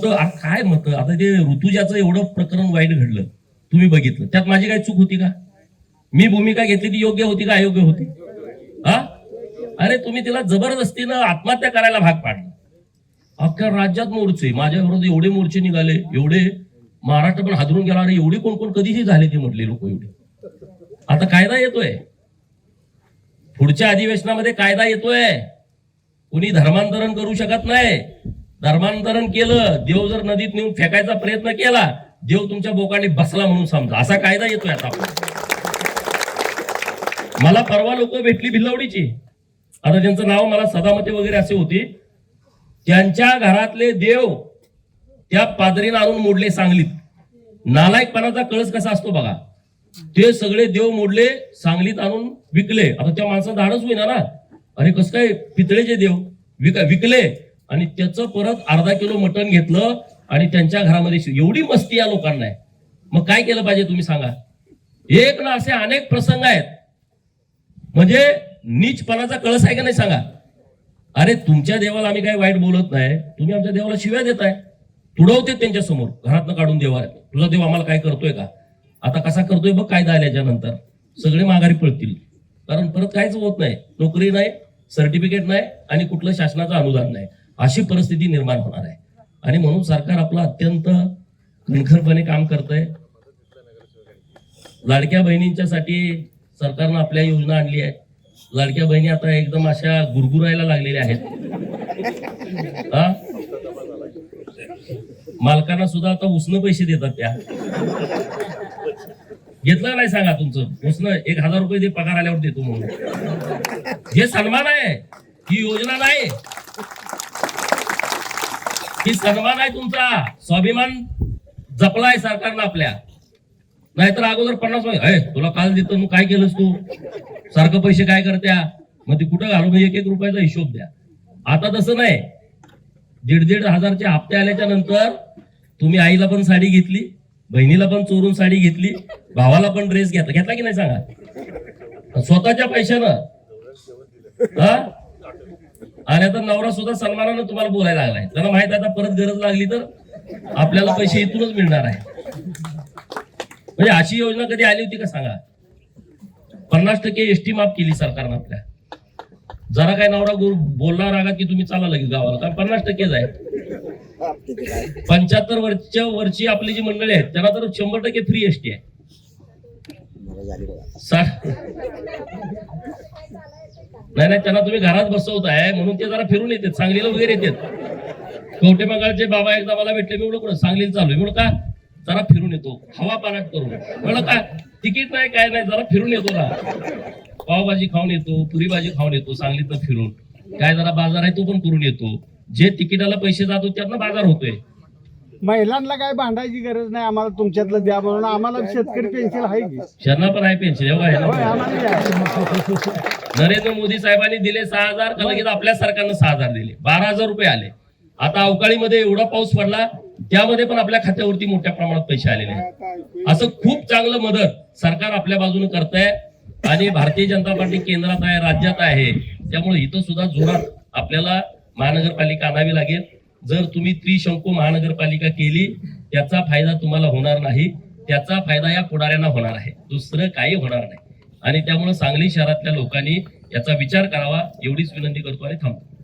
काय मत आता ते ऋतुजाचं एवढं प्रकरण वाईट घडलं तुम्ही बघितलं, त्यात माझी काही चूक होती का? मी भूमिका घेतली ती योग्य होती का अयोग्य होती? हा, अरे तुम्ही तिला जबरदस्तीनं आत्महत्या करायला भाग पाडलं. अख्ख्या राज्यात मोर्चे, माझ्या विरोधात एवढे मोर्चे निघाले, एवढे महाराष्ट्र पण हादरून गेला. अरे एवढे कोण कोण कधीही झाले ते म्हटले लोक एवढे. आता कायदा येतोय, पुढच्या अधिवेशनामध्ये कायदा येतोय. कुणी धर्मांतरण करू शकत नाही. धर्मांतरण केलं, देव जर नदीत नेऊन फेकायचा प्रयत्न केला, देव तुमच्या बोकांनी बसला म्हणून समजा, असा कायदा येतोय आता. मला परवा लोक भेटली भिलवडीची, आता त्यांचं नाव मला सदामते वगैरे असे होते. त्यांच्या घरातले देव त्या पादरीनं आणून मोडले सांगलीत. नालायकपणाचा कळस कसा असतो बघा. ते सगळे देव मोडले, सांगलीत आणून विकले. आता त्या माणसाचं धाडच होईना ना, अरे कसं काय पितळेचे देव विकले आणि त्याचं परत अर्धा किलो मटण घेतलं आणि त्यांच्या घरामध्ये. एवढी मस्ती या लोकांना आहे. मग काय केलं पाहिजे तुम्ही सांगा? एक ना असे अनेक प्रसंग आहेत. म्हणजे नीचपणाचा कळस आहे का नाही सांगा? अरे तुमच्या देवाला आम्ही काही वाईट बोलत नाही, तुम्ही आमच्या देवाला शिव्या देताय, तुडवते त्यांच्या समोर, घरातनं काढून देवा तुझा देव आम्हाला काय करतोय का? आता कसा करतोय बघ कायदा आल्याच्या नंतर सगळे माघारी पळतील. कारण परत काहीच होत नाही, नोकरी नाही, सर्टिफिकेट नाही आणि कुठलं शासनाचं अनुदान नाही, अशी परिस्थिती निर्माण होणार आहे. आणि म्हणून सरकार आपलं अत्यंत कणखरपणे काम करतंय. लाडक्या बहिणींच्यासाठी सरकारनं आपल्या योजना आणली आहे. लाडक्या बहिणी आता एकदम अशा गुरगुरायला लागलेल्या आहेत. हा, मालकांना सुद्धा आता उसनं पैसे देतात. त्या घेतलं नाही सांगा तुमचं उसनं 1000 रुपये दे, पगार आल्यावर देतो म्हणून. हे सन्मान आहे, ही योजना नाही. ही सन्मान आहे तुमचा, स्वाभिमान जपलाय सरकारनं आपल्या. नाहीतर अगोदर 50 तुला काल देतो, मग काय केलंस तू? सारखं पैसे काय करत्या, मग ते कुठं घालू, 1-1 रुपयाचा हिशोब द्या. आता तसं नाही. 1,500 हजारचे हप्ते आल्याच्या नंतर तुम्ही आईला पण साडी घेतली, बहिणीला पण चोरून साडी घेतली, भावाला पण ड्रेस घेतला की नाही सांगा? स्वतःच्या पैशानं. हा, आणि आता नवरा सुद्धा सन्मानानं तुम्हाला बोलायला लागलाय. त्यांना माहित आहे आता परत गरज लागली तर आपल्याला पैसे इथूनच मिळणार आहे. म्हणजे अशी योजना कधी आली होती का सांगा? 50% एसटी माफ केली सरकारनं आपल्या. जरा काय नवरा बोलणार रागात की तुम्ही चाला लगेच गावाला, कारण 50% आहे. 75 वरची आपली जी मंडळी आहेत त्यांना तर 100% फ्री एसटी आहे. नाही, त्यांना तुम्ही घरात बसवताय म्हणून ते जरा फिरून येतात, सांगलीला वगैरे येतात. कवठे मंगळचे बाबा एकदा मला भेटले, मी म्हणलं सांगलीला चालू आहे. म्हणून का? जरा फिरून येतो, हवा पानाट करून. म्हणलं का तिकीट नाही काय नाही, जरा फिरून येतो ना, पावभाजी खाऊन येतो, पुरी भाजी खाऊन येतो सांगलीतनं फिरून. काय जरा बाजार आहे तो पण करून येतो. जे तिकिटाला पैसे जातो त्यातनं बाजार होतोय. महिलांना काय भांडायची गरज नाही, आम्हाला तुमच्यातलं द्या म्हणून. आम्हाला शेतकरी पेन्शन आहे की? शरणा पण आहे पेन्शन. नरेंद्र मोदी साहेबांनी दिले 6,000, का लगेच आपल्या सरकारनं 6,000 दिले, 12,000 रुपये आले. आता अवकाळीमध्ये एवढा पाऊस पडला, त्यामध्ये पण आपल्या खात्यावरती मोठ्या प्रमाणात पैसे आलेले आहेत. असं खूप चांगलं मदत सरकार आपल्या बाजूने करतंय. आणि भारतीय जनता पार्टी केंद्रात आहे, राज्यात आहे, त्यामुळे इथं सुद्धा जोरात आपल्याला महानगरपालिका आणावी लागेल. जर तुम्ही त्रिशंकू महानगरपालिका केली, त्याचा फायदा तुम्हाला होणार नाही, त्याचा फायदा या पुढाऱ्यांना होणार आहे, दुसरं काही होणार नाही. आणि त्यामुळे सांगली शहरातल्या लोकांनी याचा विचार करावा, एवढीच विनंती करतो आणि थांबतो.